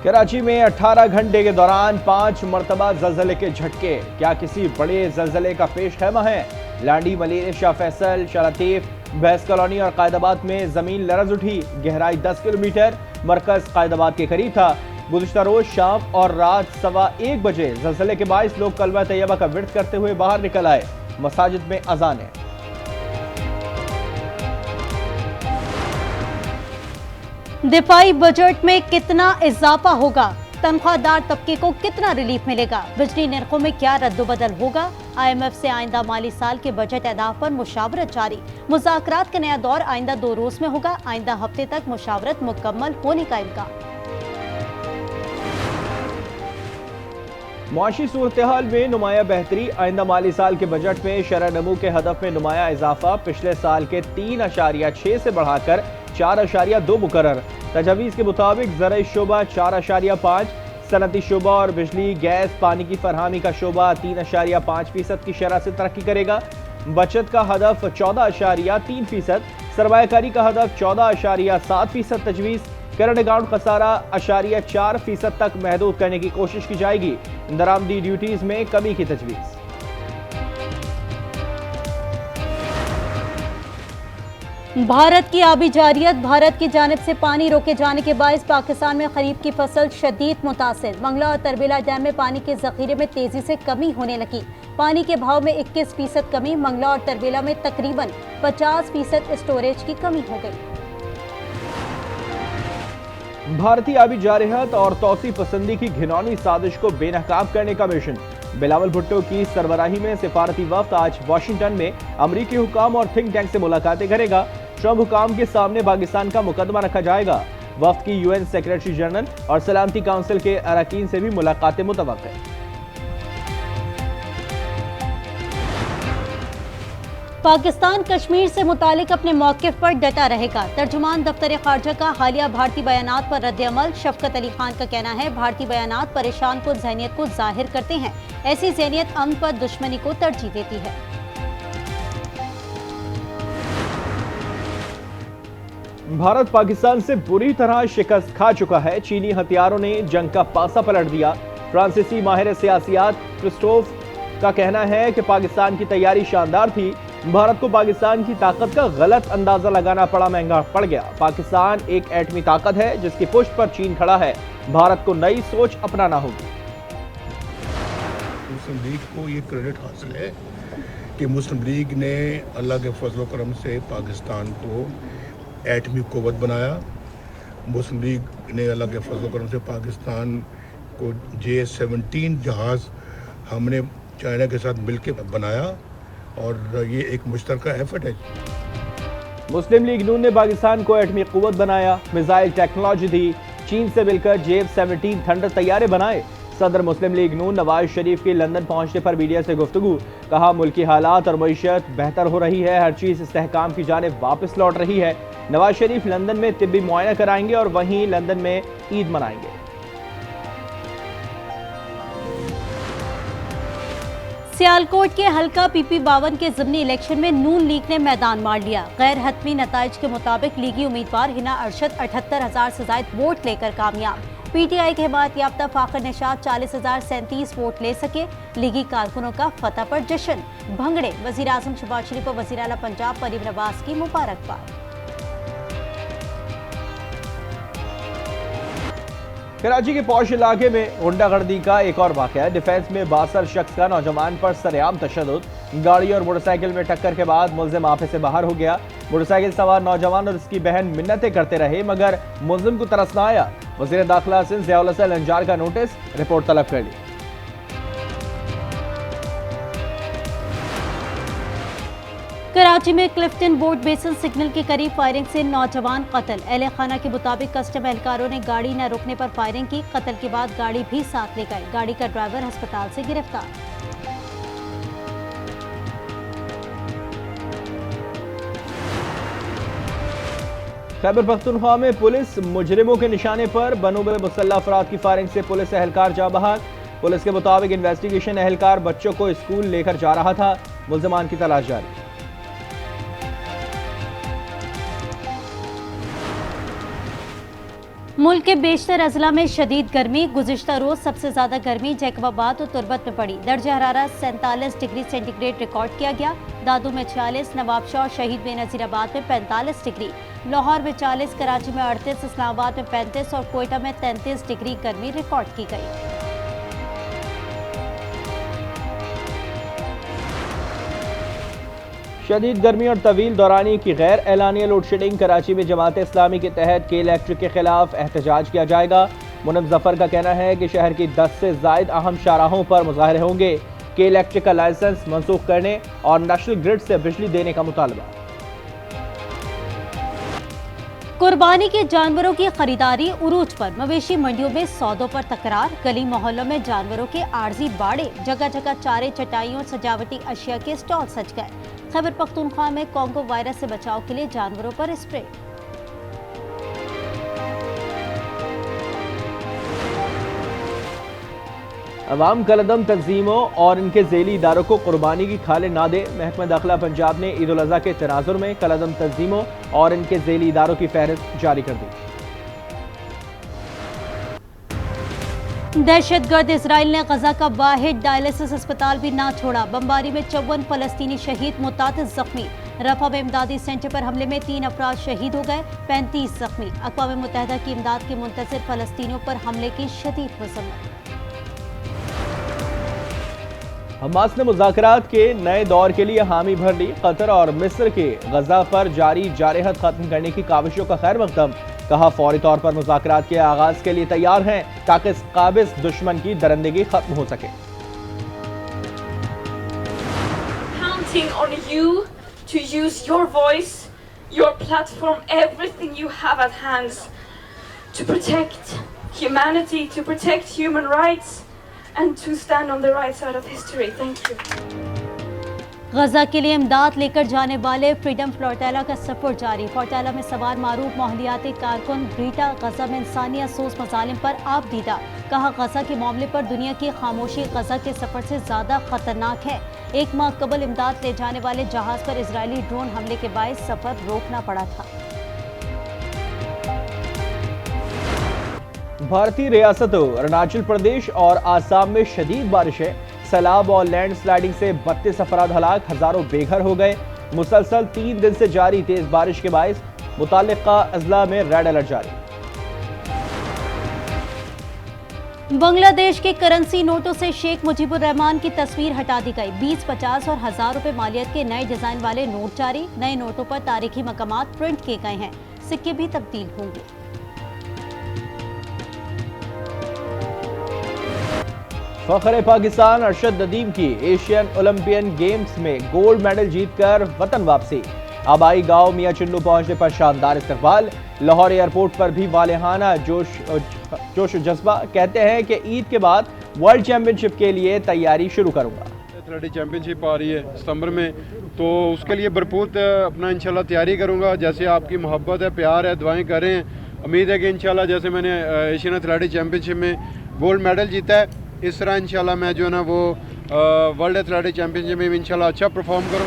कराची में 18 घंटे के दौरान 5 मरतबा जलजले के झटके। क्या किसी बड़े जलजले का पेश खैमा है? लांडी, मलिर, शाह फैसल, शाह लतीफ, बैस कॉलोनी और कायदाबाद में जमीन लरज उठी। गहराई 10 किलोमीटर। मरकज कायदाबाद के करीब था। गुज़िश्ता रोज शाम और रात 1:15 बजे जलजले के बाइस लोग कलमा तैयबा का विर्द करते हुए बाहर निकल आए। मसाजिद में अजानें। दिफाई बजट में कितना इजाफा होगा? तनख्वाहदार तबके को कितना रिलीफ मिलेगा? बिजली निर्खों में क्या रद्दोबदल होगा? IMF से आइंदा माली साल के बजट अहदाफ पर मुशावरत जारी। मुज़ाकरात का नया दौर आइंदा 2 रोज में होगा। आइंदा हफ्ते तक मुशावरत मुकम्मल होने का इम्कान। मुआशी सूरत-ए-हाल में नुमाया बेहतरी। आइंदा माली साल के बजट में शरह नमू के हदफ में नुमाया इजाफा। पिछले साल के 3.6 से बढ़ाकर 4.2 मुकर्रर। तजवीज़ के मुताबिक ज़राई शोबा 4.5, सनती शोबा और बिजली गैस पानी की फरहमी का शोबा 3.5% की शरह से तरक्की करेगा। बचत का हदफ 14.3%, सरमायाकारी का हदफ 14.7% तजवीज़। करंट अकाउंट खसारा 0.4% तक महदूद करने की कोशिश की जाएगी। दरामदी ड्यूटीज में कमी की तजवीज़। भारत की आबी जारियत। भारत की जानिब से पानी रोके जाने के बायस पाकिस्तान में खरीफ की फसल शदीद मुतासिर। मंगला और तरबेला डैम में पानी के जखीरे में तेजी से कमी होने लगी। पानी के भाव में 21% कमी। मंगला और तरबेला में तकरीबन 50% स्टोरेज की कमी हो गई। भारतीय आबी जारहत और तौसी पसंदी की घिनौनी साजिश को बेनकाब करने का मिशन। बिलावल भुट्टो की सरबराही में सिफारती वफ्द आज वाशिंगटन में अमरीकी हुकाम और थिंक टैंक से मुलाकातें करेगा। ट्रंप हुकाम के सामने पाकिस्तान का मुकदमा रखा जाएगा। वफ्द की UN सेक्रेटरी जनरल और सलामती काउंसिल के अरकान से भी मुलाकातें मुतवक्किल है। पाकिस्तान कश्मीर से मुतालिक अपने मौक़िफ़ पर डटा रहेगा। तर्जुमान दफ्तर खारजा का हालिया भारतीय बयानात पर रद्द-ए-अमल। शफकत अली खान का कहना है, भारतीय बयानात परेशान कुल ज़हनियत को जाहिर करते हैं। ऐसी ज़हनियत अमन पर दुश्मनी को तरजीह देती है। भारत पाकिस्तान से बुरी तरह शिकस्त खा चुका है। चीनी हथियारों ने जंग का पासा पलट दिया। फ्रांसीसी माहिर सियासियात क्रिस्टोफ का कहना है कि पाकिस्तान की तैयारी शानदार थी। भारत को पाकिस्तान की ताकत का गलत अंदाजा लगाना पड़ा, महंगा पड़ गया। पाकिस्तान एक एटमी ताकत है जिसकी पुष्ट पर चीन खड़ा है। भारत को नई सोच अपनाना होगी। मुस्लिम लीग को ये क्रेडिट हासिल है कि मुस्लिम लीग ने अल्लाह के फजल करम से पाकिस्तान को एटमी कुव्वत बनाया। मुस्लिम लीग ने अल्लाह के फजल करम से पाकिस्तान को J-17 जहाज़ हमने चाइना के साथ मिलकर बनाया और ये एक मुश्तरका एफर्ट है। मुस्लिम लीग नून ने पाकिस्तान को एटमी कुव्वत बनाया, मिसाइल टेक्नोलॉजी दी। चीन से मिलकर J-17 थंडर तैयारे बनाए। सदर मुस्लिम लीग नून नवाज शरीफ के लंदन पहुंचने पर मीडिया से गुफ्तगू। कहा, मुल्की हालात और मईशत बेहतर हो रही है। हर चीज इस्तेहकाम की जानिब वापस लौट रही है। नवाज शरीफ लंदन में तिब्बी मुआयना कराएंगे और वहीं लंदन में ईद मनाएंगे। सियालकोट के हल्का PP52 के ज़िमनी इलेक्शन में नून लीग ने मैदान मार लिया। गैर हतमी नताइज के मुताबिक लीगी उम्मीदवार हिना अरशद 78,000 से ज़ायद वोट लेकर कामयाब। PTI के हिमायत याफ्ता फाखर निशात 40,037 वोट ले सके। लीगी कारकुनों का फतह पर जश्न। भंगड़े। वज़ीर आज़म शहबाज शरीफ और वज़ीर आला पंजाब परीब नवाज की मुबारकबाद। कराची के पौश इलाके में गुंडागर्दी का एक और वाकया। डिफेंस में बासर शख्स का नौजवान पर सरेआम तशद्दुद। गाड़ी और मोटरसाइकिल में टक्कर के बाद मुल्जिम आपे से बाहर हो गया। मोटरसाइकिल सवार नौजवान और उसकी बहन मिन्नतें करते रहे मगर मुल्जिम को तरस न आया। वज़ीर दाखिला से ज़ियाउल हसन अंजार का नोटिस, रिपोर्ट तलब कर ली। कराची में क्लिफ्टन बोर्ड बेसन सिग्नल के करीब फायरिंग से नौजवान कत्ल। अहले खाना के मुताबिक कस्टम एहलकारों ने गाड़ी न रुकने पर फायरिंग की। कत्ल के बाद गाड़ी भी साथ ले गए। गाड़ी का ड्राइवर अस्पताल से गिरफ्तार। खैबर पख्तूनख्वा में पुलिस मुजरिमों के निशाने पर। बनूबे मुसल्लह अफराद की फायरिंग से पुलिस एहलकार जा बहाल। पुलिस के मुताबिक इन्वेस्टिगेशन एहलकार बच्चों को स्कूल लेकर जा रहा था। मुल्जिमान की तलाश जारी। मुल्क के बेशतर अजला में शदीद गर्मी। गुज़िश्ता रोज सबसे ज्यादा गर्मी जैकबाबाद और तुर्बत में पड़ी। दर्जा हरारत 47 डिग्री सेंटीग्रेड रिकॉर्ड किया गया। दादू में 46, नवाबशाह और शहीद बेनज़ीराबाद में 45 डिग्री, लाहौर में 40, कराची में 38, इस्लामाबाद में 35 और कोयटा में 33 डिग्री गर्मी रिकॉर्ड की गई। शदीद गर्मी और तवील दौरानी की गैर एलानिया लोड शेडिंग। कराची में जमात इस्लामी के तहत के इलेक्ट्रिक के खिलाफ एहतजाज किया जाएगा। मुनव्वर जफर का कहना है कि शहर की 10 से जायद अहम शाहराहों पर मुजाहरे होंगे। के इलेक्ट्रिक का लाइसेंस मनसूख करने और नेशनल ग्रिड से बिजली देने का मुतालबा। कुर्बानी के जानवरों की खरीदारी उरूज पर। मवेशी मंडियों में सौदों पर तकरार। गली मोहल्लों में जानवरों के आर्जी बाड़े। जगह जगह चारे, चटाइयों, सजावटी अशिया के स्टॉल सज गए। खैबर पख्तूनख्वा में कोंगो वायरस से बचाव के लिए जानवरों पर स्प्रे। अवाम कलदम तंजीमों और इनके झेली इदारों को कुर्बानी की खाले ना दे। महकमा दाखिला पंजाब ने ईद उल अज़हा के तनाजुर में कलदम तंजीमों और इनके झेली इदारों की फहरिस्त जारी कर दी। दहशतगर्द इसराइल ने गजा का वाहिद डायलिसिस अस्पताल भी ना छोड़ा। बमबारी में 54 फलस्तीनी शहीद, मुतातिद जख्मी। रफा में इमदादी सेंटर पर हमले में 3 अफराद शहीद हो गए, 35 जख्मी। अक़वाम मुत्तहिदा की इमदाद के मुंतज़िर फलस्तीनियों पर हमले की शदीद मज़म्मत। हमास ने मुज़ाकरात के नए दौर के लिए हामी भर ली। कतर और मिस्र के गजा पर जारी जारहत खत्म करने की काविशों का खैर मकदम। कहा फौरी तौर पर मुज़ाकरात के आगाज के लिए तैयार हैं ताकि इस काबिज दुश्मन की दरंदगी खत्म हो सके। Counting on you to use your voice, your platform, everything you have at hands to protect humanity, to protect human rights and to stand on the right side of history. Thank you. गजा के लिए इमदाद लेकर जाने वाले freedom flotilla का सफर जारी। Flotilla में सवार मारूफ माहौलियाती कारकुन ब्रीटा गजा में इंसानी अफसोस मजालिम पर आप दीदा। कहा गजा के मामले पर दुनिया की खामोशी गजा के सफर से ज्यादा खतरनाक है। 1 माह कबल इमदाद ले जाने वाले जहाज पर इजरायली ड्रोन हमले के बायस सफर रोकना पड़ा था। भारतीय रियासतों अरुणाचल प्रदेश और आसाम में शदीद बारिशें। सैलाब और लैंड स्लाइडिंग से 32 अफराद हलाक, हजारों बेघर हो गए। मुसलसल 3 दिन से जारी तेज बारिश के बायस मुतालिका अजला में रेड अलर्ट जारी। बांग्लादेश के करेंसी नोटों से शेख मुजीबुर रहमान की तस्वीर हटा दी गई। 20, 50 और 1000 रुपए मालियत के नए डिजाइन वाले नोट जारी। नए नोटों पर तारीखी मकामात प्रिंट किए गए हैं। सिक्के भी तब्दील होंगे। फखरे पाकिस्तान अरशद नदीम की एशियन ओलंपियन गेम्स में गोल्ड मेडल जीतकर वतन वापसी। आबाई गांव मियां चिन्नू पहुंचने पर शानदार इस्तकबाल। लाहौर एयरपोर्ट पर भी वालेहाना जोश जज्बा। कहते हैं कि ईद के बाद वर्ल्ड चैंपियनशिप के लिए तैयारी शुरू करूंगा। एथलेटिक चैंपियनशिप आ रही है सितंबर में, तो उसके लिए भरपूर अपना इंशाल्लाह तैयारी करूंगा। जैसे आपकी मोहब्बत है, प्यार है, दुआएं कर रहे हैं। उम्मीद है कि इंशाल्लाह जैसे मैंने एशियन एथलेटिक चैंपियनशिप में गोल्ड मेडल जीता है, इस तरह इंशाल्लाह मैं जो है ना वो वर्ल्ड एथलेटिक चैंपियनशिप में भी इंशाल्लाह अच्छा परफॉर्म करूँ।